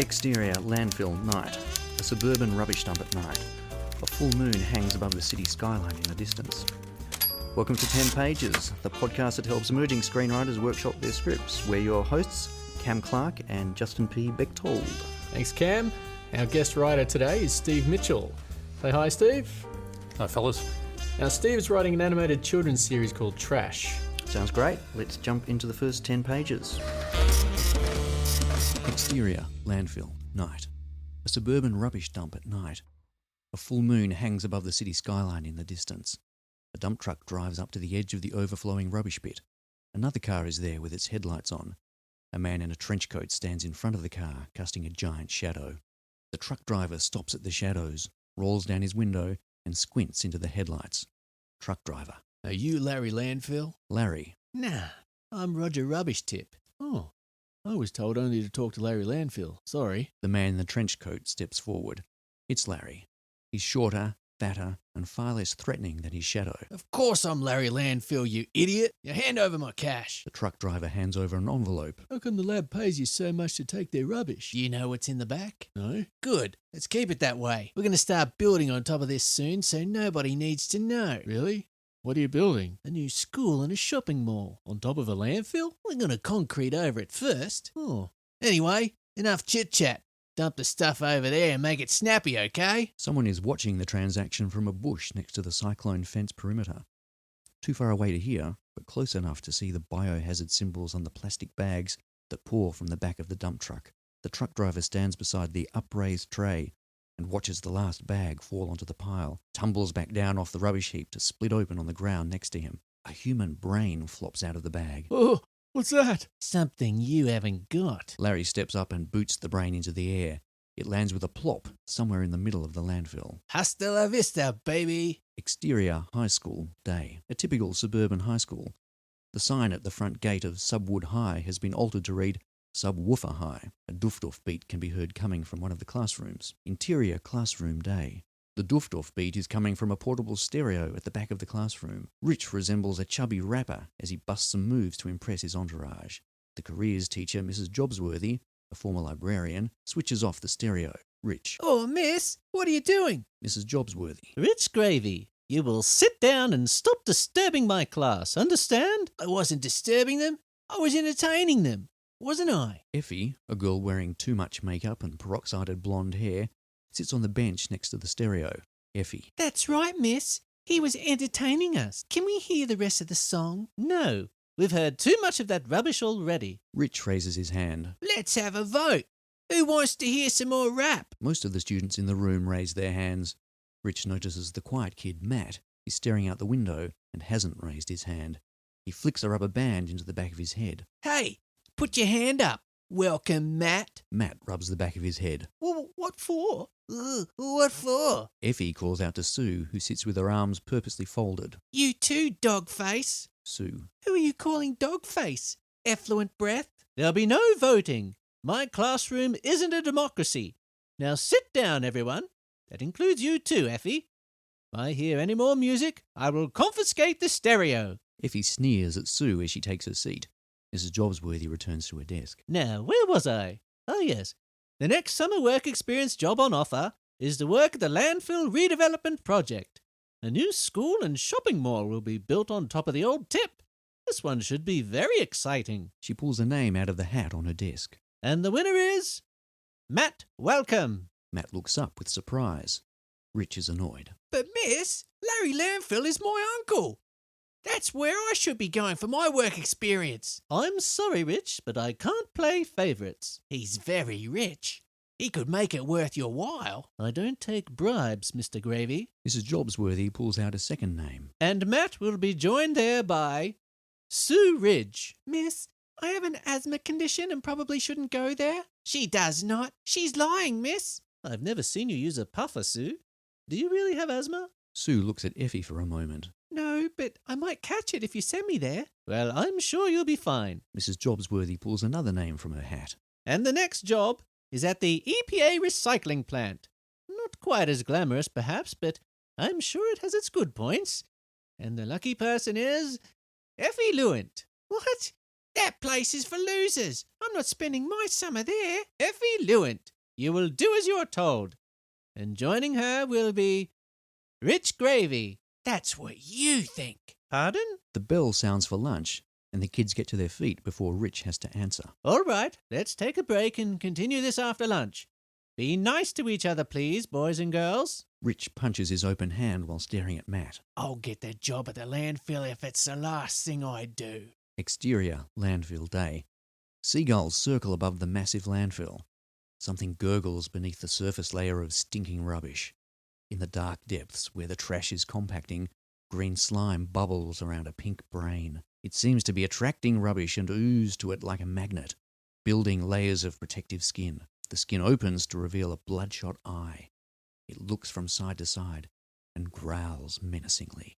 Exterior landfill night. A suburban rubbish dump at night. A full moon hangs above the city skyline in the distance. Welcome to 10 Pages, the podcast that helps emerging screenwriters workshop their scripts. We're your hosts, Cam Clarke and Justin P. Bechtold. Thanks, Cam. Our guest writer today is Steve Mitchell. Say hi, Steve. Hi, fellas. Now, Steve is writing an animated children's series called Trash. Sounds great. Let's jump into the first 10 pages. Exterior landfill night. A suburban rubbish dump at night. A full moon hangs above the city skyline in the distance. A dump truck drives up to the edge of the overflowing rubbish pit. Another car is there with its headlights on. A man in a trench coat stands in front of the car, casting a giant shadow. The truck driver stops at the shadows, rolls down his window, and squints into the headlights. Truck driver. Are you Larry Landfill? Larry. Nah, I'm Roger Rubbish Tip. Oh, I was told only to talk to Larry Landfill. Sorry. The man in the trench coat steps forward. It's Larry. He's shorter, fatter, and far less threatening than his shadow. Of course I'm Larry Landfill, you idiot. Now hand over my cash. The truck driver hands over an envelope. How come the lab pays you so much to take their rubbish? Do you know what's in the back? No. Good. Let's keep it that way. We're going to start building on top of this soon, so nobody needs to know. Really? What are you building? A new school and a shopping mall. On top of a landfill? We're going to concrete over it first. Oh. Anyway, enough chit-chat. Dump the stuff over there and make it snappy, okay? Someone is watching the transaction from a bush next to the cyclone fence perimeter. Too far away to hear, but close enough to see the biohazard symbols on the plastic bags that pour from the back of the dump truck. The truck driver stands beside the upraised tray and watches the last bag fall onto the pile, tumbles back down off the rubbish heap to split open on the ground next to him. A human brain flops out of the bag. Oh, what's that? Something you haven't got. Larry steps up and boots the brain into the air. It lands with a plop somewhere in the middle of the landfill. Hasta la vista, baby. Exterior high school day. A typical suburban high school. The sign at the front gate of Subwood High has been altered to read Subwoofer High. A doof-doof beat can be heard coming from one of the classrooms. Interior classroom day. The doof-doof beat is coming from a portable stereo at the back of the classroom. Rich resembles a chubby rapper as he busts some moves to impress his entourage. The careers teacher, Mrs. Jobsworthy, a former librarian, switches off the stereo. Rich. Oh, miss, what are you doing? Mrs. Jobsworthy. Rich Gravy, you will sit down and stop disturbing my class, understand? I wasn't disturbing them. I was entertaining them, wasn't I? Effie, a girl wearing too much makeup and peroxided blonde hair, sits on the bench next to the stereo. Effie. That's right, miss. He was entertaining us. Can we hear the rest of the song? No. We've heard too much of that rubbish already. Rich raises his hand. Let's have a vote. Who wants to hear some more rap? Most of the students in the room raise their hands. Rich notices the quiet kid, Matt, is staring out the window and hasn't raised his hand. He flicks a rubber band into the back of his head. Hey, put your hand up. Welcome, Matt. Matt rubs the back of his head. Well, what for? What for? Effie calls out to Sue, who sits with her arms purposely folded. You too, dogface. Sue. Who are you calling dogface? Effluent breath? There'll be no voting. My classroom isn't a democracy. Now sit down, everyone. That includes you too, Effie. If I hear any more music, I will confiscate the stereo. Effie sneers at Sue as she takes her seat. Mrs. Jobsworthy returns to her desk. Now, where was I? Oh, yes. The next summer work experience job on offer is to work at the landfill redevelopment project. A new school and shopping mall will be built on top of the old tip. This one should be very exciting. She pulls a name out of the hat on her desk. And the winner is Matt Welcome. Matt looks up with surprise. Rich is annoyed. But miss, Larry Landfill is my uncle. That's where I should be going for my work experience. I'm sorry, Rich, but I can't play favourites. He's very rich. He could make it worth your while. I don't take bribes, Mr. Gravy. Mrs. Jobsworthy pulls out a second name. And Matt will be joined there by Sue Ridge. Miss, I have an asthma condition and probably shouldn't go there. She does not. She's lying, miss. I've never seen you use a puffer, Sue. Do you really have asthma? Sue looks at Effie for a moment. No, but I might catch it if you send me there. Well, I'm sure you'll be fine. Mrs. Jobsworthy pulls another name from her hat. And the next job is at the EPA recycling plant. Not quite as glamorous, perhaps, but I'm sure it has its good points. And the lucky person is Effie Lewent. What? That place is for losers. I'm not spending my summer there. Effie Lewent. you will do as you are told. And joining her will be Rich Gravy. That's what you think. Pardon? The bell sounds for lunch, and the kids get to their feet before Rich has to answer. All right, let's take a break and continue this after lunch. Be nice to each other, please, boys and girls. Rich punches his open hand while staring at Matt. I'll get that job at the landfill if it's the last thing I do. Exterior, landfill day. Seagulls circle above the massive landfill. Something gurgles beneath the surface layer of stinking rubbish. In the dark depths, where the trash is compacting, green slime bubbles around a pink brain. It seems to be attracting rubbish and ooze to it like a magnet, building layers of protective skin. The skin opens to reveal a bloodshot eye. It looks from side to side and growls menacingly.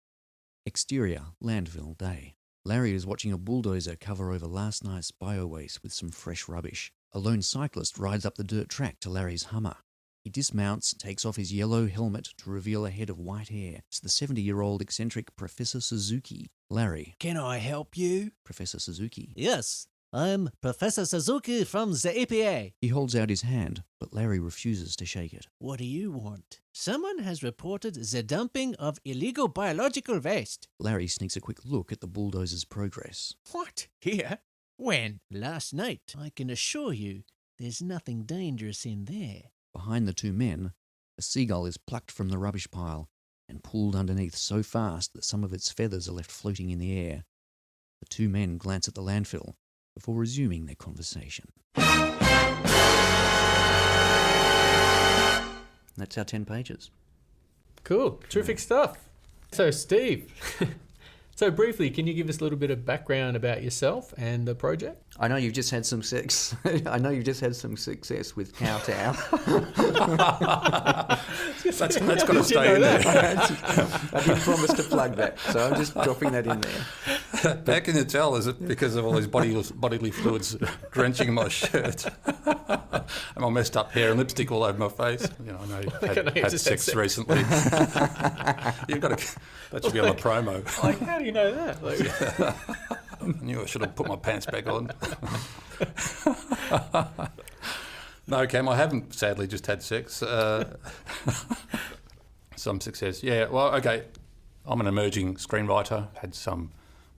Exterior, landfill day. Larry is watching a bulldozer cover over last night's bio-waste with some fresh rubbish. A lone cyclist rides up the dirt track to Larry's Hummer. He dismounts, takes off his yellow helmet to reveal a head of white hair. It's the 70-year-old eccentric Professor Suzuki. Larry. Can I help you? Professor Suzuki. Yes, I'm Professor Suzuki from the EPA. He holds out his hand, but Larry refuses to shake it. What do you want? Someone has reported the dumping of illegal biological waste. Larry sneaks a quick look at the bulldozer's progress. What? Here? When? Last night. I can assure you, there's nothing dangerous in there. Behind the two men, a seagull is plucked from the rubbish pile and pulled underneath so fast that some of its feathers are left floating in the air. The two men glance at the landfill before resuming their conversation. That's our 10 pages. Cool. Terrific stuff. So, Steve, so briefly, can you give us a little bit of background about yourself and the project? I know you've just had some sex. I know you've just had some success with Cowtown. That's got to stay in there. I did promise to plug that, so I'm just dropping that in there. How can you tell? Is it because of all these bodily fluids drenching my shirt? And my messed up hair and lipstick all over my face? You know, I know you've had sex recently. You've got to. That should be on the promo. Like, how do you know that? Like, I knew I should have put my pants back on. No, Cam, I haven't sadly just had sex. Some success. Yeah, well, okay. I'm an emerging screenwriter. Had some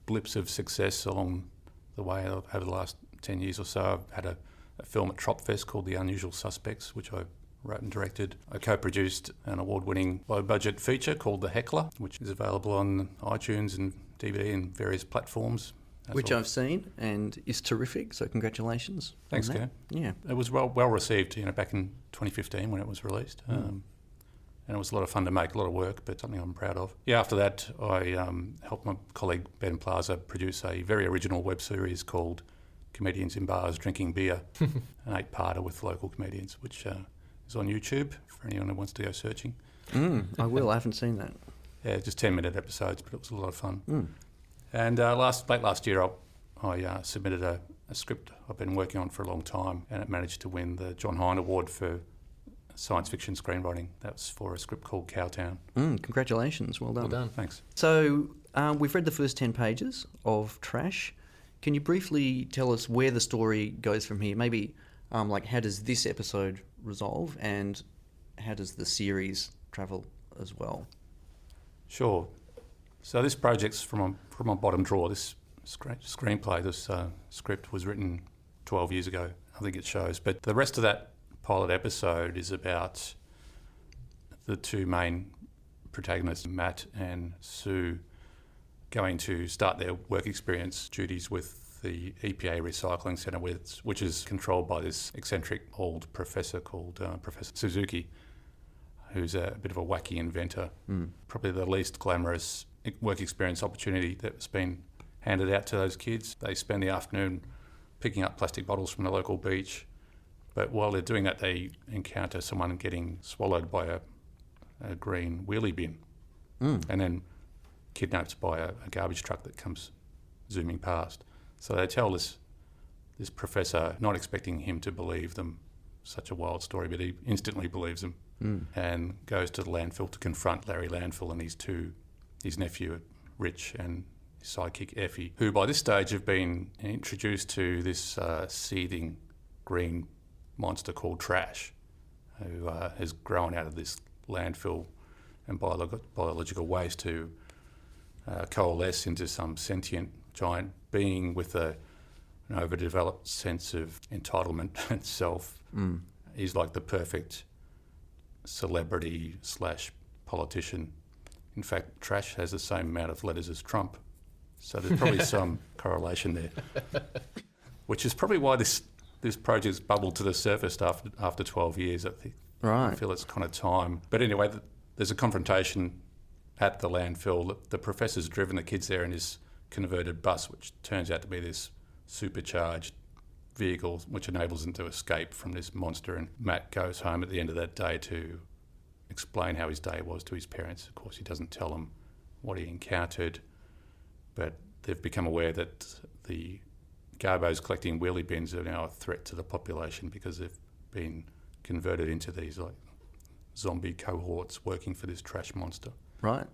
blips of success along the way over the last 10 years or so. I've had a film at Tropfest called The Unusual Suspects, which I wrote and directed. I co-produced an award-winning low-budget feature called The Heckler, which is available on iTunes and DVD and various platforms. Which I've seen and is terrific, so congratulations. Thanks, Cam. Yeah. It was well received, back in 2015 when it was released. And it was a lot of fun to make, a lot of work, but something I'm proud of. Yeah, after that, I helped my colleague Ben Plaza produce a very original web series called Comedians in Bars Drinking Beer, an 8-parter with local comedians, which is on YouTube for anyone who wants to go searching. I will. I haven't seen that. Yeah, just 10-minute episodes, but it was a lot of fun. And late last year, I submitted a script I've been working on for a long time, and it managed to win the John Hine Award for science fiction screenwriting. That was for a script called Cowtown. Congratulations. Well done. well done. Thanks. So we've read the first 10 pages of Trash. Can you briefly tell us where the story goes from here? Maybe like how does this episode resolve and how does the series travel as well? Sure. So this project's from my bottom drawer. This screenplay, this script was written 12 years ago. I think it shows. But the rest of that pilot episode is about the two main protagonists, Matt and Sue, going to start their work experience duties with the EPA Recycling Centre, which is controlled by this eccentric old professor called Professor Suzuki, who's a bit of a wacky inventor. Probably the least glamorous work experience opportunity that's been handed out to those kids. They spend the afternoon picking up plastic bottles from the local beach, but while they're doing that, they encounter someone getting swallowed by a green wheelie bin and then kidnapped by a garbage truck that comes zooming past. So they tell this professor, not expecting him to believe them, such a wild story, but he instantly believes them and goes to the landfill to confront Larry Landfill and his nephew, Rich, and his sidekick, Effie, who by this stage have been introduced to this seething green monster called Trash. who has grown out of this landfill and biological waste to coalesce into some sentient giant being with an overdeveloped sense of entitlement and self. He's like the perfect celebrity / politician. In fact, Trash has the same amount of letters as Trump. So there's probably some correlation there, which is probably why this project's bubbled to the surface after 12 years. I think. Right. I feel it's kind of time. But anyway, there's a confrontation at the landfill. The professor's driven the kids there in his converted bus, which turns out to be this supercharged vehicle, which enables them to escape from this monster. And Matt goes home at the end of that day to explain how his day was to his parents. Of course, he doesn't tell them what he encountered, but they've become aware that the garbos collecting wheelie bins are now a threat to the population because they've been converted into these like zombie cohorts working for this trash monster. Right.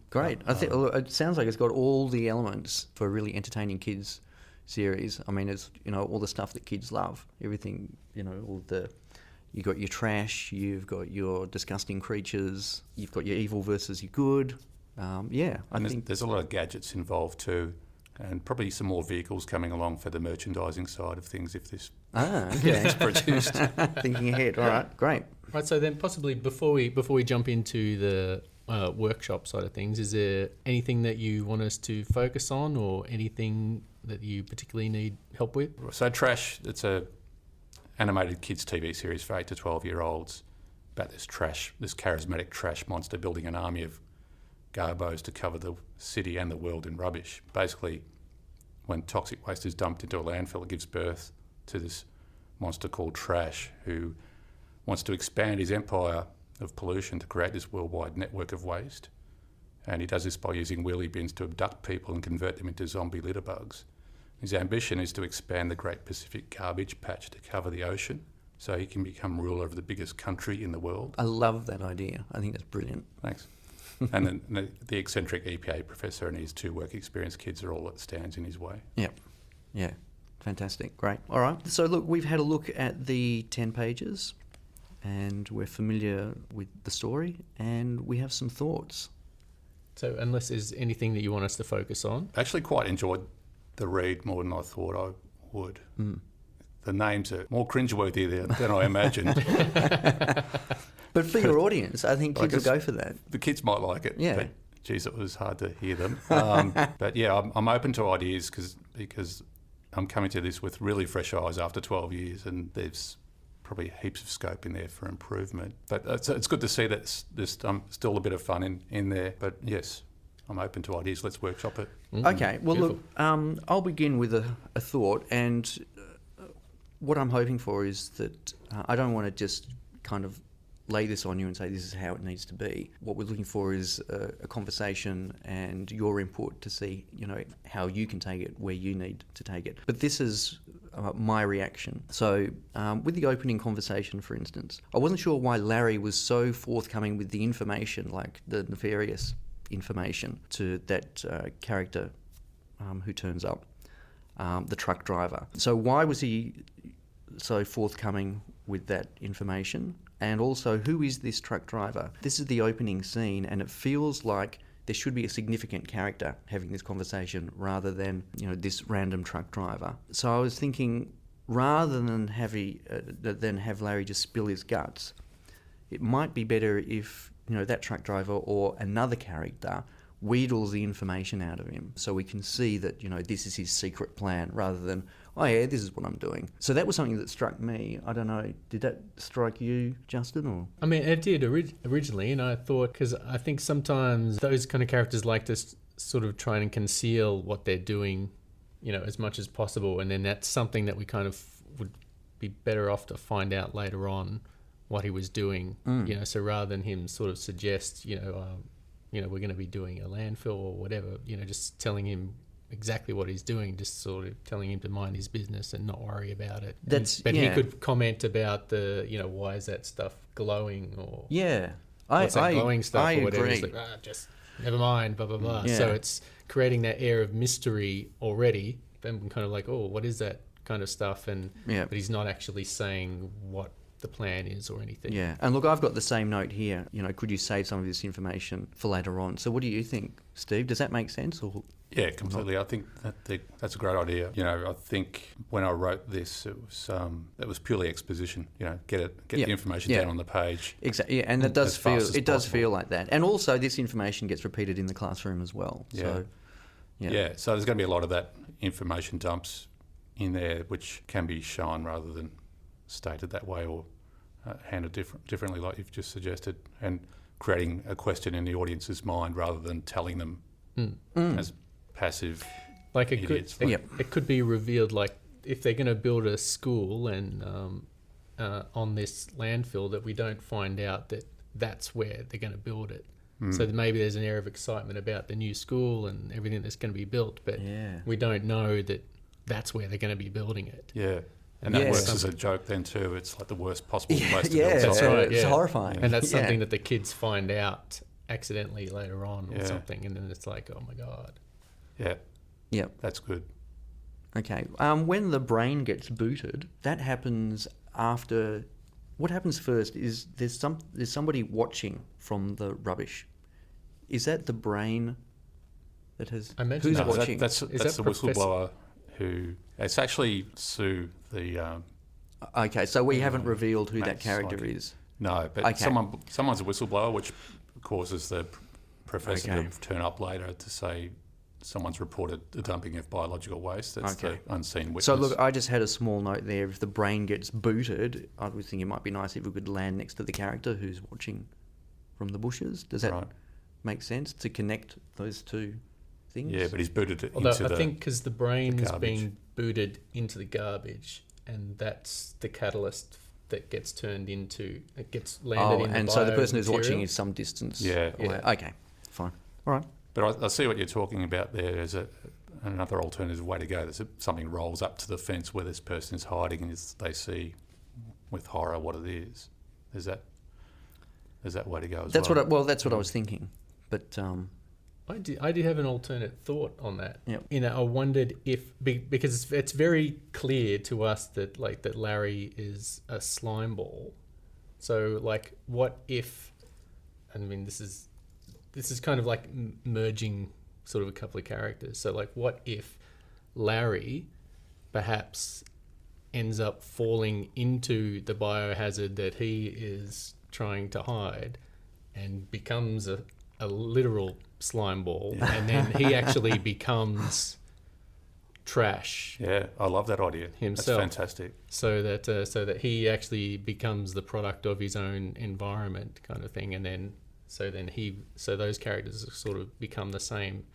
Great. I think it sounds like it's got all the elements for a really entertaining kids series. I mean, it's, you know, all the stuff that kids love. Everything, you know, you got your trash, you've got your disgusting creatures, you've got your evil versus your good. I think there's a lot of gadgets involved too, and probably some more vehicles coming along for the merchandising side of things if this is produced. Thinking ahead. All right, great. Right, so then possibly before we jump into the workshop side of things, is there anything that you want us to focus on, or anything that you particularly need help with? So Trash, it's a animated kids TV series for 8 to 12-year-olds about this charismatic trash monster building an army of garbos to cover the city and the world in rubbish. Basically, when toxic waste is dumped into a landfill, it gives birth to this monster called Trash, who wants to expand his empire of pollution to create this worldwide network of waste. And he does this by using wheelie bins to abduct people and convert them into zombie litter bugs. His ambition is to expand the Great Pacific Garbage Patch to cover the ocean so he can become ruler of the biggest country in the world. I love that idea. I think that's brilliant. Thanks. And then the eccentric EPA professor and his 2 work experience kids are all that stands in his way. Yep. Yeah. Fantastic. Great. All right. So look, we've had a look at the 10 pages and we're familiar with the story and we have some thoughts. So unless there's anything that you want us to focus on. I actually quite enjoyed the read more than I thought I would. The names are more cringeworthy than I imagined. But for your audience, I think kids will go for that. The kids might like it. Yeah. But, geez, it was hard to hear them. But yeah, I'm open to ideas because I'm coming to this with really fresh eyes after 12 years, and there's probably heaps of scope in there for improvement. But it's good to see that there's still a bit of fun in there. But yes, I'm open to ideas. Let's workshop it. Okay. Well, Beautiful. look, I'll begin with a thought, and what I'm hoping for is that I don't want to just kind of lay this on you and say this is how it needs to be. What we're looking for is a conversation and your input to see, you know, how you can take it where you need to take it. But this is my reaction. So with the opening conversation, for instance, I wasn't sure why Larry was so forthcoming with the information, like the nefarious information to that character who turns up, the truck driver. So why was he so forthcoming with that information? And also, who is this truck driver? This is the opening scene, and it feels like there should be a significant character having this conversation rather than, you know, this random truck driver. So I was thinking, rather than have Larry just spill his guts, it might be better if, you know, that truck driver or another character wheedles the information out of him so we can see that, you know, this is his secret plan rather than, oh yeah, this is what I'm doing. So that was something that struck me. I don't know, did that strike you, Justin? Or I mean, it did originally, and I thought, because I think sometimes those kind of characters like to sort of try and conceal what they're doing, you know, as much as possible, and then that's something that we kind of would be better off to find out later on what he was doing, you know, so rather than him sort of suggest, you know, we're going to be doing a landfill or whatever, you know, just telling him exactly what he's doing, just sort of telling him to mind his business and not worry about it. He could comment about the, you know, why is that stuff glowing, or what's that glowing stuff, I or whatever. agree. It's like, just never mind, blah, blah, blah. Yeah. So it's creating that air of mystery already. Then kind of like, oh, what is that kind of stuff? And Yeah. but he's not actually saying what the plan is or anything. Yeah, and look, I've got the same note here. You know, could you save some of this information for later on? So what do you think, Steve? Does that make sense? Or Yeah, completely. I think that's a great idea. You know, I think when I wrote this, it was purely exposition. You know, get the information down on the page. Exactly, yeah, and it does possible. feel like that. And also, this information gets repeated in the classroom as well. Yeah. So, Yeah, so there's going to be a lot of that information dumps in there, which can be shown rather than stated that way or handled differently, like you've just suggested, and creating a question in the audience's mind rather than telling them as passive Like idiots. it could be revealed, like if they're going to build a school and on this landfill, that we don't find out that that's where they're going to build it. So maybe there's an air of excitement about the new school and everything that's going to be built, but we don't know that that's where they're going to be building it. Yeah. And that works as a joke then too. It's like the worst possible place to build That's something. right. It's Yeah. horrifying. And that's something that the kids find out accidentally later on or Yeah. something, and then it's like, oh my God. Yeah, Yeah. that's good. Okay. When the brain gets booted, that happens after. What happens first is there's somebody watching from the rubbish. Is that the brain that has? I mentioned who's that. watching? That's that the Professor- whistleblower who. It's actually Sue, the. Okay, so we haven't revealed who that Matt's character psychic. is. No, but Okay. someone's a whistleblower, which causes the professor Okay. to turn up later to say someone's reported the dumping of biological waste. That's Okay. the unseen witness. So look, I just had a small note there. If the brain gets booted, I would think it might be nice if we could land next to the character who's watching from the bushes. Does that Right. make sense to connect those two things? Yeah, but he's booted it Although into I think because the brain is garbage. being booted into the garbage, and that's the catalyst that gets turned into, it gets landed in the and so the person who's watching biomaterial. is some distance. Yeah. away. Okay, fine. All right. But I see what you're talking about there as another alternative way to go. Something rolls up to the fence where this person is hiding, and they see with horror what it is. There's that way to go as That's well. that's what I was thinking. But I did have an alternate thought on that. Yep. You know, I wondered if because it's very clear to us that that Larry is a slime ball. So like, what if? I mean, this is kind of like merging sort of a couple of characters. So like, what if Larry perhaps ends up falling into the biohazard that he is trying to hide and becomes a literal slime ball, and then he actually becomes trash Yeah, I love that idea. himself. That's fantastic. So that he actually becomes the product of his own environment, kind of thing, and then those characters sort of become the same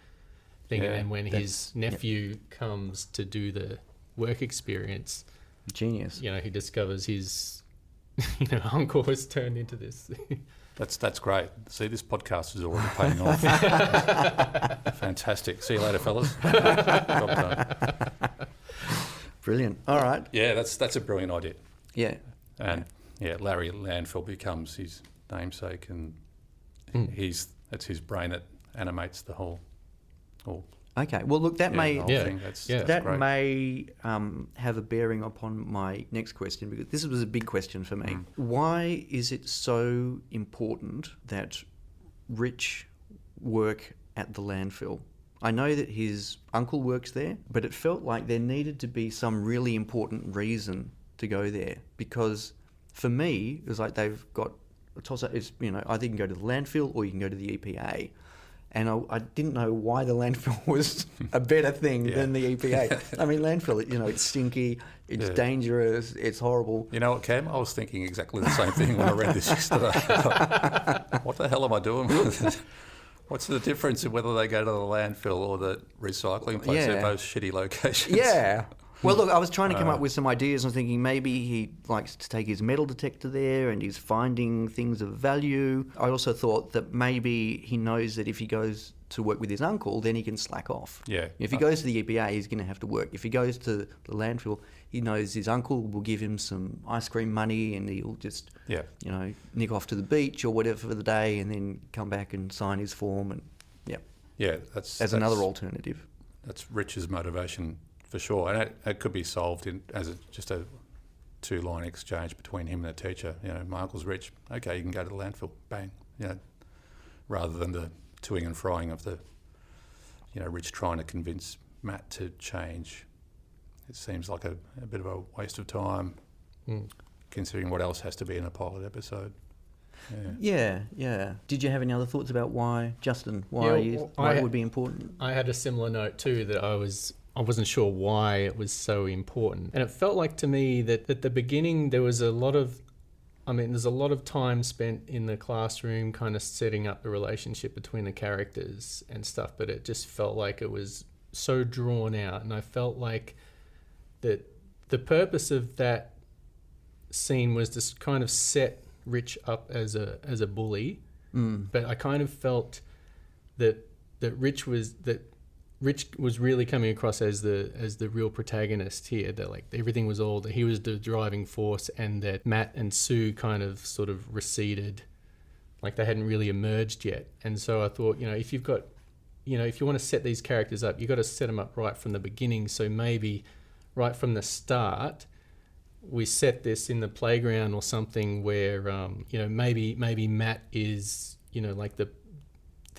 thing. Yeah, And then when his nephew comes to do the work experience, genius. you know, he discovers his uncle has turned into this. That's great. See, this podcast is already paying off. Fantastic. See you later, fellas. Job done. Brilliant. All right. Yeah, that's a brilliant idea. Yeah. And Larry Landfill becomes his namesake, and that's his brain that animates the whole Okay. Well, look, that may thing. That's that great. may have a bearing upon my next question, because this was a big question for me. Why is it so important that Rich work at the landfill? I know that his uncle works there, but it felt like there needed to be some really important reason to go there, because for me, it was like they've got a toss-up. It's, either you can go to the landfill or you can go to the EPA. And I didn't know why the landfill was a better thing than the EPA. I mean, landfill, it's stinky, it's dangerous, it's horrible. You know what, Cam? I was thinking exactly the same thing when I read this yesterday. What the hell am I doing? What's the difference in whether they go to the landfill or the recycling place? They're both shitty locations. Yeah. Well, look, I was trying to come up with some ideas. I'm thinking maybe he likes to take his metal detector there and he's finding things of value. I also thought that maybe he knows that if he goes to work with his uncle, then he can slack off. Yeah. If he goes to the EPA, he's going to have to work. If he goes to the landfill, he knows his uncle will give him some ice cream money and he'll just, nick off to the beach or whatever for the day and then come back and sign his form. And that's another alternative. That's Rich's motivation for sure, and it could be solved as just a two-line exchange between him and the teacher. You know, my uncle's rich. Okay, you can go to the landfill. Bang. You know, rather than the toing and froing of the, you know, Rich trying to convince Matt to change. It seems like a bit of a waste of time, considering what else has to be in a pilot episode. Yeah. Did you have any other thoughts about why, Justin, why it would be important? I had a similar note too, that I wasn't sure why it was so important. And it felt like to me that at the beginning there was there's a lot of time spent in the classroom kind of setting up the relationship between the characters and stuff, but it just felt like it was so drawn out, and I felt like that the purpose of that scene was to kind of set Rich up as a bully, but I kind of felt that Rich was really coming across as the real protagonist here. That like everything was that he was the driving force, and that Matt and Sue kind of sort of receded, like they hadn't really emerged yet. And so I thought, if you want to set these characters up, you've got to set them up right from the beginning. So maybe right from the start, we set this in the playground or something where, maybe Matt is, like the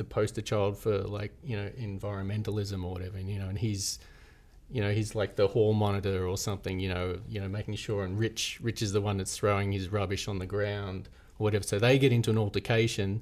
poster child for environmentalism or whatever, and he's like the hall monitor or something, making sure, and Rich is the one that's throwing his rubbish on the ground or whatever. So they get into an altercation,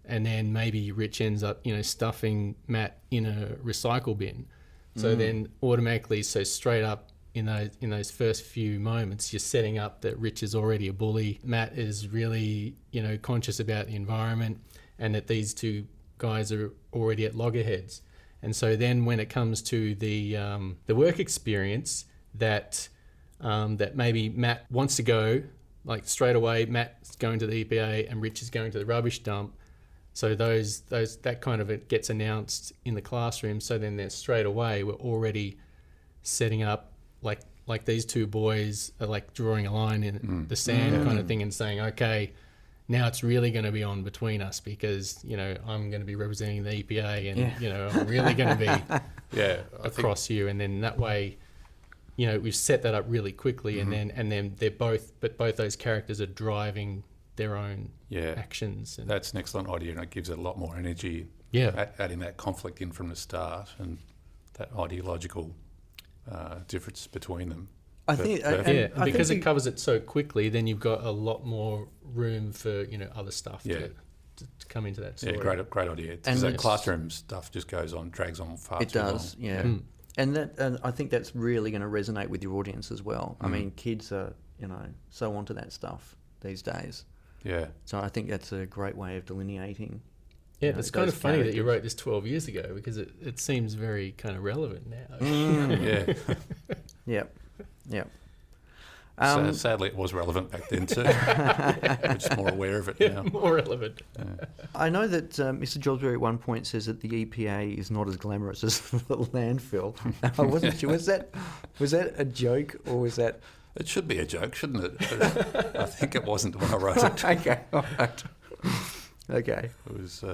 and then maybe Rich ends up, stuffing Matt in a recycle bin. So then automatically, so straight up, in those first few moments, you're setting up that Rich is already a bully. Matt is really, conscious about the environment, and that these two guys are already at loggerheads. And so then when it comes to the work experience, that maybe Matt wants to go, like straight away, Matt's going to the EPA and Rich is going to the rubbish dump. So that kind of it gets announced in the classroom. So then there's straight away, we're already setting up like these two boys are like drawing a line in the sand kind of thing, and saying, okay, now it's really going to be on between us, because I'm going to be representing the EPA, and I'm really going to be across you. And then that way, we've set that up really quickly, and then both those characters are driving their own actions. And that's an excellent idea, and it gives it a lot more energy. Adding that conflict in from the start, and that ideological difference between them. I think, because it covers it so quickly, then you've got a lot more room for other stuff to come into that story. Yeah, great idea. And that classroom stuff just drags on far too long. It does, and I think that's really going to resonate with your audience as well. I mean, kids are so onto that stuff these days. Yeah. So I think that's a great way of delineating. Yeah, it's kind of funny that you wrote this 12 years ago, because it seems very kind of relevant now. Yep. Sadly, it was relevant back then too. We're just more aware of it now. More relevant. Yeah. I know that Mr. Jobsbury at one point says that the EPA is not as glamorous as the landfill. I wasn't sure. Was that a joke, or was that? It should be a joke, shouldn't it? But I think it wasn't when I wrote it. Okay, all right. Okay. It was...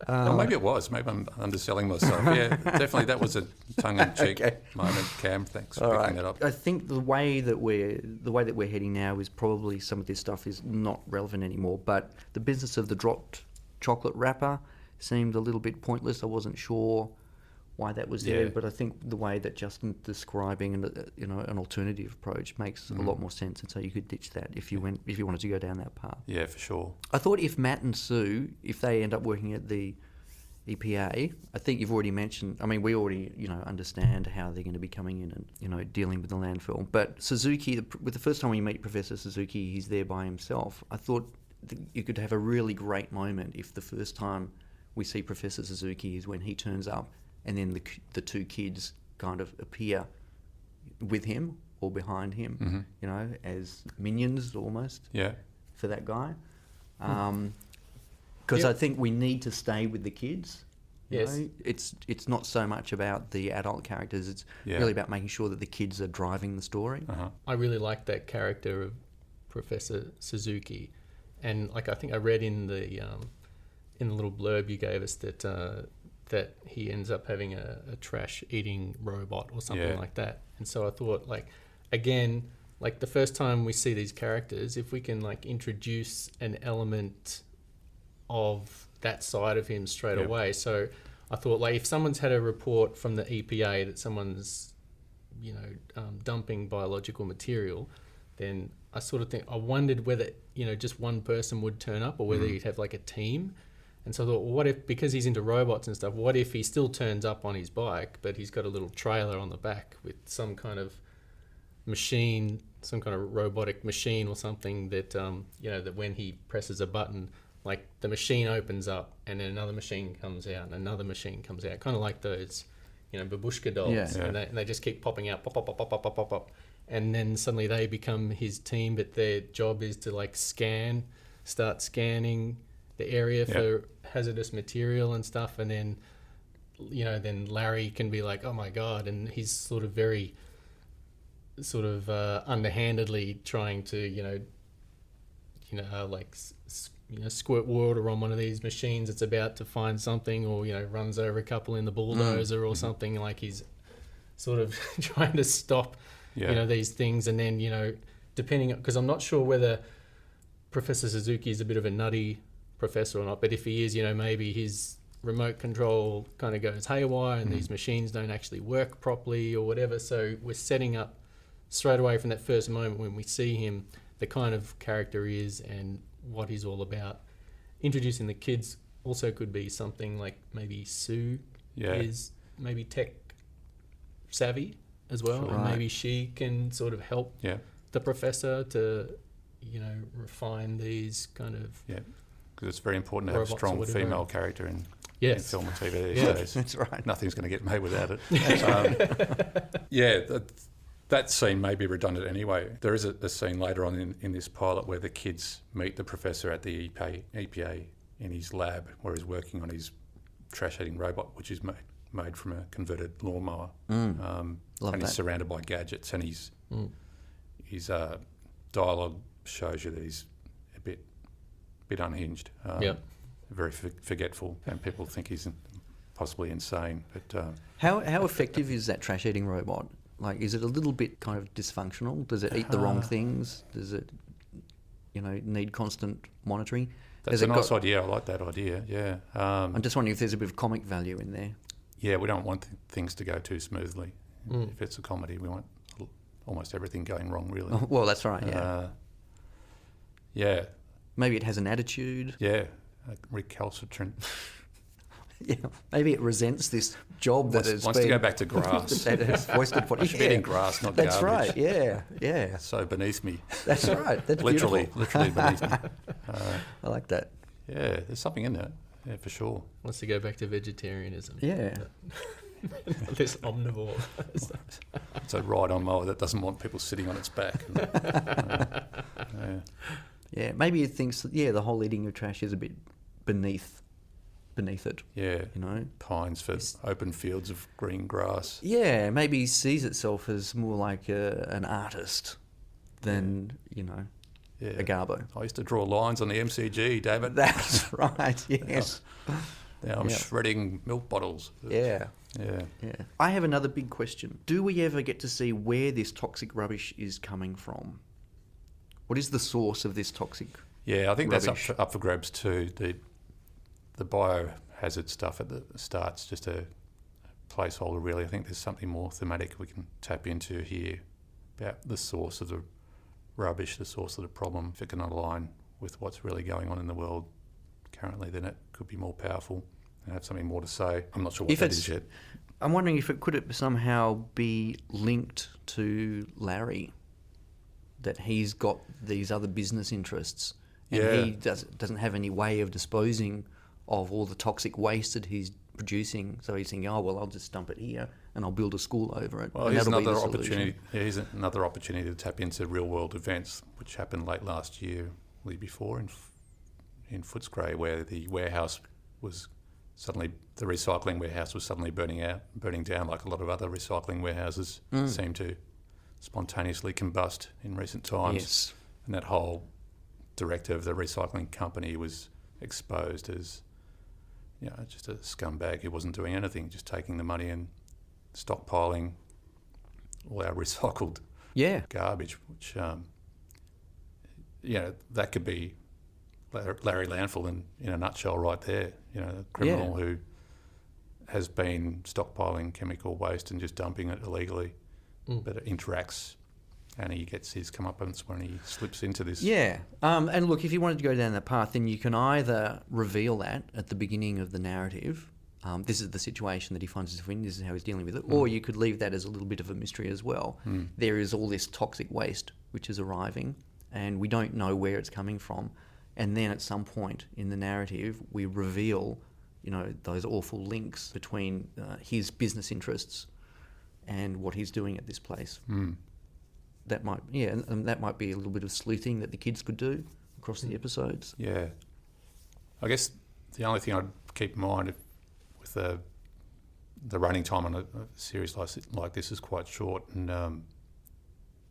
well, maybe it was. Maybe I'm underselling myself. Yeah, definitely that was a tongue-in-cheek moment. Cam, thanks for picking that up. I think the way that we're heading now is probably some of this stuff is not relevant anymore. But the business of the dropped chocolate wrapper seemed a little bit pointless. I wasn't sure why that was there, but I think the way that Justin's describing an alternative approach makes a lot more sense, and so you could ditch that if you wanted to go down that path. Yeah, for sure. I thought if Matt and Sue, if they end up working at the EPA, I think you've already mentioned. I mean, we already understand how they're going to be coming in and dealing with the landfill. But Suzuki, with the first time we meet Professor Suzuki, he's there by himself. I thought you could have a really great moment if the first time we see Professor Suzuki is when he turns up, and then the two kids kind of appear with him or behind him, as minions almost. Yeah. For that guy, because I think we need to stay with the kids. Yes. It's not so much about the adult characters. It's really about making sure that the kids are driving the story. I really like that character of Professor Suzuki, and I think I read in the little blurb you gave us that he ends up having a trash eating robot or something like that. And so I thought, like the first time we see these characters, if we can like introduce an element of that side of him straight away. So I thought, like, if someone's had a report from the EPA that someone's, dumping biological material, then I sort of think, I wondered whether, just one person would turn up or whether he'd have like a team. And so I thought, well, what if, because he's into robots and stuff, what if he still turns up on his bike, but he's got a little trailer on the back with some kind of machine, some kind of robotic machine or something that, that when he presses a button, like the machine opens up and then another machine comes out and another machine comes out, kind of like those, babushka dolls. And they just keep popping out, pop, pop, pop, pop, pop, pop, pop, pop. And then suddenly they become his team, but their job is to like start scanning the area for hazardous material and stuff. And then, then Larry can be like, oh my God. And he's sort of very underhandedly trying to, squirt water on one of these machines that's about to find something, or, runs over a couple in the bulldozer or something. Like he's sort of trying to stop, these things. And then, depending, because I'm not sure whether Professor Suzuki is a bit of a nutty professor or not, but if he is, maybe his remote control kind of goes haywire and these machines don't actually work properly or whatever. So we're setting up straight away from that first moment when we see him, the kind of character he is and what he's all about. Introducing the kids also could be something like maybe Sue is maybe tech savvy as well, and maybe she can sort of help the professor to, refine these kind of because it's very important to have a strong female character in film and TV these days. That's right. Nothing's going to get made without it. That scene may be redundant anyway. There is a scene later on in this pilot where the kids meet the professor at the EPA in his lab where he's working on his trash-eating robot, which is made from a converted lawnmower. And he's surrounded by gadgets, and his dialogue shows you that he's a bit unhinged, very forgetful, and people think he's possibly insane. But how effective is that trash-eating robot? Like, is it a little bit kind of dysfunctional? Does it eat the wrong things? Does it, need constant monitoring? That's a nice idea. I like that idea, yeah. I'm just wondering if there's a bit of comic value in there. Yeah, we don't want things to go too smoothly. If it's a comedy, we want almost everything going wrong, really. Oh, well, that's right, yeah. Maybe it has an attitude. Yeah, recalcitrant. Yeah, maybe it resents this job that has wants to go back to grass. that has foisted for it. You should be eating grass, not That's garbage. Right, yeah. So beneath me. That's right. That's literally beneath me. I like that. Yeah, there's something in that. Yeah, for sure. Wants to go back to vegetarianism. Yeah. This omnivore. It's a ride-on mower that doesn't want people sitting on its back. Yeah, maybe it thinks that, the whole eating of trash is a bit beneath it. Yeah, pines for open fields of green grass. Yeah, maybe he sees itself as more like an artist than, a garbo. I used to draw lines on the MCG, David. That's right, yes. Now I'm shredding milk bottles. Yeah. Yeah. I have another big question. Do we ever get to see where this toxic rubbish is coming from? What is the source of this toxic Yeah, I think rubbish? That's up for grabs too. The biohazard stuff at the start's just a placeholder, really. I think there's something more thematic we can tap into here about the source of the rubbish, the source of the problem. If it can align with what's really going on in the world currently, then it could be more powerful and have something more to say. I'm not sure what that is yet. I'm wondering if it could somehow be linked to Larry, that he's got these other business interests and he doesn't have any way of disposing of all the toxic waste that he's producing. So he's thinking, I'll just dump it here and I'll build a school over it. Well, here's another opportunity. Here's another opportunity to tap into real-world events, which happened late last year, the before in Footscray, where the warehouse was suddenly, the recycling warehouse was suddenly burning down, like a lot of other recycling warehouses seem to spontaneously combust in recent times. Yes. And that whole director of the recycling company was exposed as, just a scumbag who wasn't doing anything, just taking the money and stockpiling all our recycled Yeah. garbage, which, that could be Larry Landfill in a nutshell right there. A criminal who has been stockpiling chemical waste and just dumping it illegally, but it interacts and he gets his comeuppance when he slips into this. Yeah. And look, if you wanted to go down that path, then you can either reveal that at the beginning of the narrative. This is the situation that he finds himself in, this is how he's dealing with it. Or you could leave that as a little bit of a mystery as well. There is all this toxic waste which is arriving and we don't know where it's coming from. And then at some point in the narrative, we reveal, those awful links between his business interests and what he's doing at this place. That might, and that might be a little bit of sleuthing that the kids could do across the episodes. Yeah. I guess the only thing I'd keep in mind with the running time on a series like this is quite short, and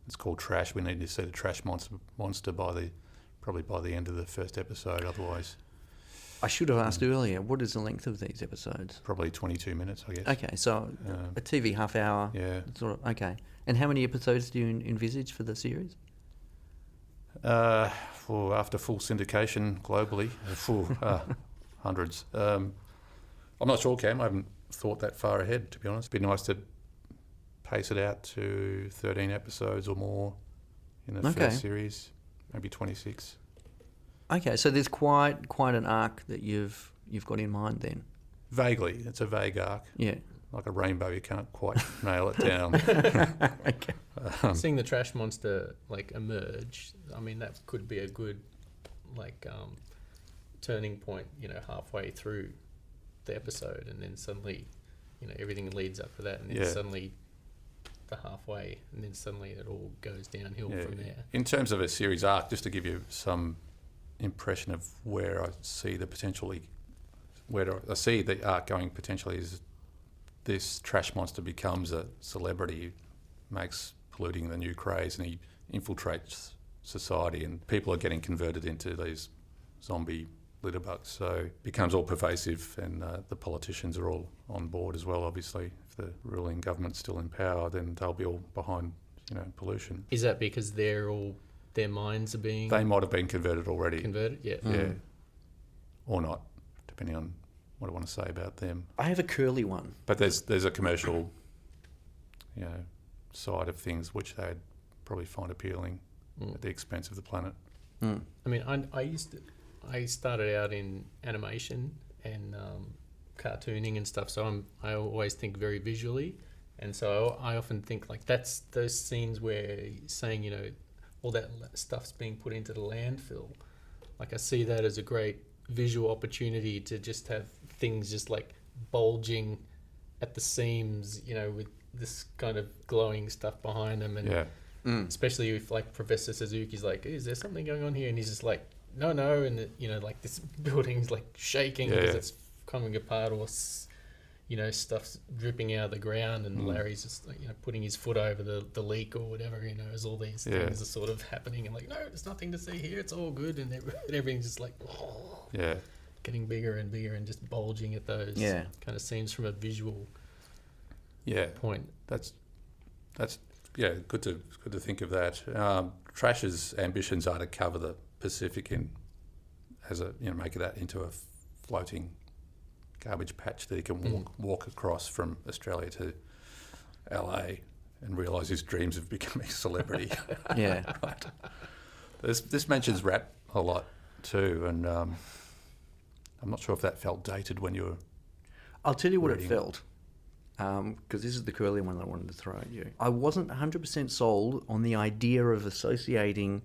it's called Trash. We need to see the trash monster probably by the end of the first episode. Otherwise, I should have asked earlier, what is the length of these episodes? probably 22 minutes, I guess. Okay, so a TV half hour. Yeah. Sort of, okay. And how many episodes do you envisage for the series? After full syndication globally, hundreds. I'm not sure, Cam. I haven't thought that far ahead, to be honest. It'd be nice to pace it out to 13 episodes or more in the first series, maybe 26. Okay, so there's quite an arc that you've got in mind then. Vaguely, it's a vague arc. Yeah. Like a rainbow, you can't quite nail it down. Okay. Seeing the trash monster emerge, I mean that could be a good turning point. Halfway through the episode, and then suddenly, everything leads up to that, and then suddenly the halfway, and then suddenly it all goes downhill from there. In terms of a series arc, just to give you some impression of where I see the arc going potentially is this trash monster becomes a celebrity, makes polluting the new craze, and he infiltrates society, and people are getting converted into these zombie litterbugs. So it becomes all pervasive, and the politicians are all on board as well, obviously. If the ruling government's still in power, then they'll be all behind, pollution. Is that because their minds are being... They might have been converted already. Converted, yeah. Yeah. Or not, depending on what I want to say about them. I have a curly one. But there's a commercial, side of things which they'd probably find appealing at the expense of the planet. Mm. I mean, I started out in animation and cartooning and stuff, so I always think very visually, and so I often think that's those scenes where he's saying, all that stuff's being put into the landfill. I see that as a great visual opportunity to just have things just bulging at the seams, with this kind of glowing stuff behind them, and especially if Professor Suzuki's is there something going on here, and he's just no, and this building's shaking because it's coming apart, or stuff's dripping out of the ground, and Larry's just putting his foot over the leak or whatever, as all these things are sort of happening, and no, there's nothing to see here, it's all good, and everything's just getting bigger and bigger and just bulging at those kind of scenes from a visual point. That's good to think of that. Trash's ambitions are to cover the Pacific make that into a floating garbage patch that he can walk across from Australia to LA and realise his dreams of becoming a celebrity. Yeah. Right. This mentions rap a lot too, and I'm not sure if that felt dated when you were... I'll tell you what it felt, because this is the curly one I wanted to throw at you. I wasn't 100% sold on the idea of associating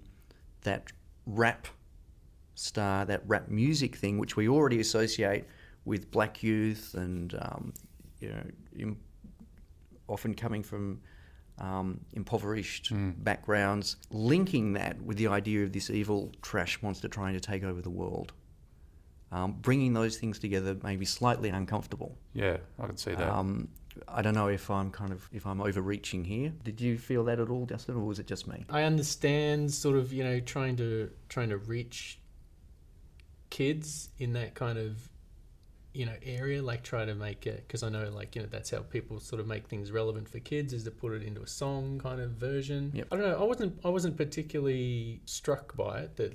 that rap star, that rap music thing, which we already associate with black youth and, often coming from impoverished backgrounds, linking that with the idea of this evil trash monster trying to take over the world. Bringing those things together may be slightly uncomfortable. Yeah, I can see that. I don't know if I'm overreaching here. Did you feel that at all, Justin, or was it just me? I understand sort of, trying to reach kids in that kind of, area, like try to make it, because I know that's how people sort of make things relevant for kids, is to put it into a song kind of version. Yep. I don't know, I wasn't particularly struck by it, that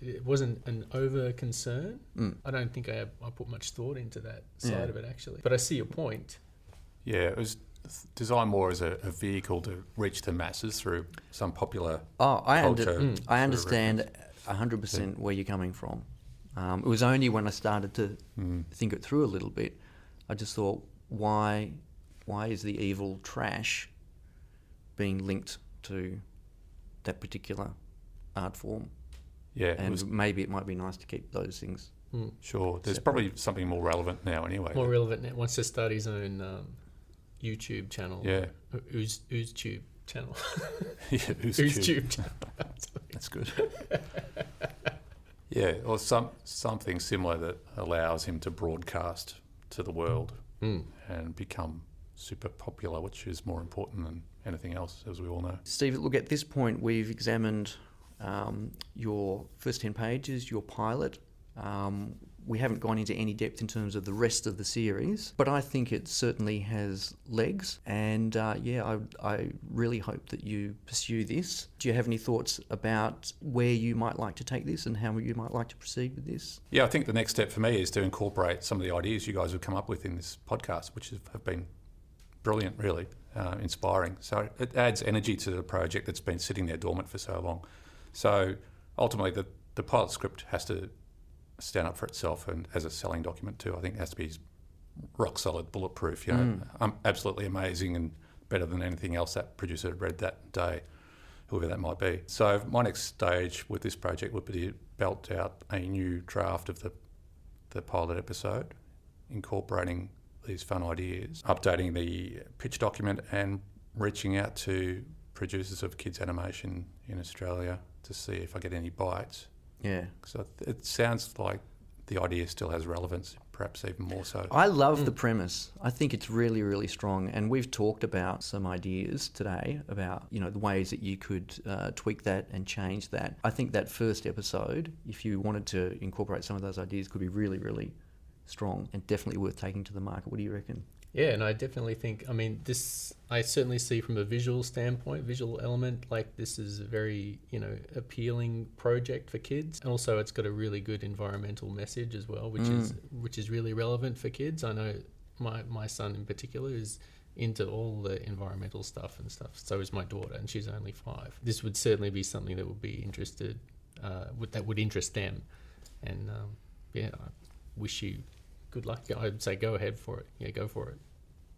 it wasn't an over concern. I don't think I put much thought into that side of it, actually, but I see your point. Yeah, it was designed more as a vehicle to reach the masses through some popular I culture. I understand 100% where you're coming from. It was only when I started to think it through a little bit, I just thought, why is the evil trash being linked to that particular art form? Yeah, And maybe it might be nice to keep those things. Sure. There's probably something more relevant now anyway. More relevant now. Wants to start his own YouTube channel. Yeah. OozeTube channel. Yeah, OozeTube channel. That's good. Yeah, or something similar that allows him to broadcast to the world and become super popular, which is more important than anything else, as we all know. Steve, look, at this point we've examined your first 10 pages, your pilot. We haven't gone into any depth in terms of the rest of the series, but I think it certainly has legs, and I really hope that you pursue this. Do you have any thoughts about where you might like to take this and how you might like to proceed with this? Yeah, I think the next step for me is to incorporate some of the ideas you guys have come up with in this podcast, which have been brilliant, really, inspiring. So it adds energy to the project that's been sitting there dormant for so long. So ultimately, the pilot script has to stand up for itself, and as a selling document too. I think it has to be rock solid, bulletproof. Absolutely amazing and better than anything else that producer had read that day, whoever that might be. So my next stage with this project would be to belt out a new draft of the pilot episode, incorporating these fun ideas, updating the pitch document, and reaching out to producers of kids animation in Australia to see if I get any bites. Yeah. So it sounds like the idea still has relevance, perhaps even more so. I love the premise. I think it's really, really strong. And we've talked about some ideas today about, the ways that you could tweak that and change that. I think that first episode, if you wanted to incorporate some of those ideas, could be really, really strong and definitely worth taking to the market. What do you reckon? Yeah, and I definitely think, this, I certainly see from a visual standpoint, visual element, like this is a very, appealing project for kids. And also it's got a really good environmental message as well, which is really relevant for kids. I know my son in particular is into all the environmental stuff and stuff. So is my daughter, and she's only 5. This would certainly be something that would be that would interest them. And I wish you good luck. I'd say go ahead for it. Yeah, go for it.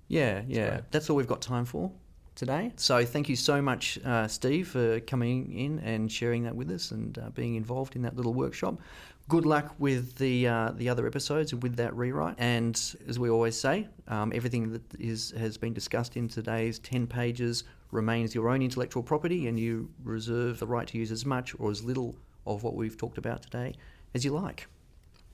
Yeah. That's all we've got time for today. So thank you so much, Steve, for coming in and sharing that with us and being involved in that little workshop. Good luck with the other episodes and with that rewrite. And as we always say, everything that has been discussed in today's 10 pages remains your own intellectual property, and you reserve the right to use as much or as little of what we've talked about today as you like.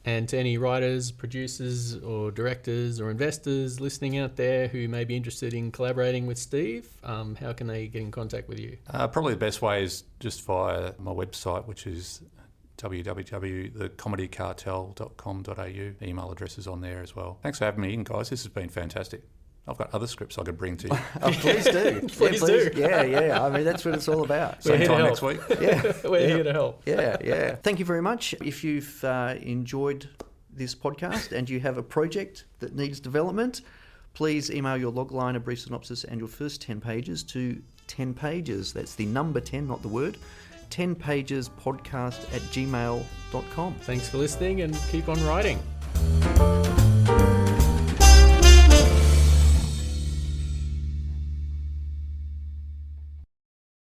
And to any writers, producers or directors or investors listening out there who may be interested in collaborating with Steve, how can they get in contact with you? Probably the best way is just via my website, which is www.thecomedycartel.com.au. Email address is on there as well. Thanks for having me in, guys. This has been fantastic. I've got other scripts I could bring to you. Oh, please do. Please do. Yeah. That's what it's all about. We're Same here to time help. next week. Yeah. We're here to help. Yeah. Thank you very much. If you've enjoyed this podcast and you have a project that needs development, please email your logline, a brief synopsis, and your first 10 pages to 10 pages. That's the number 10, not the word. 10pagespodcast@gmail.com. Thanks for listening, and keep on writing.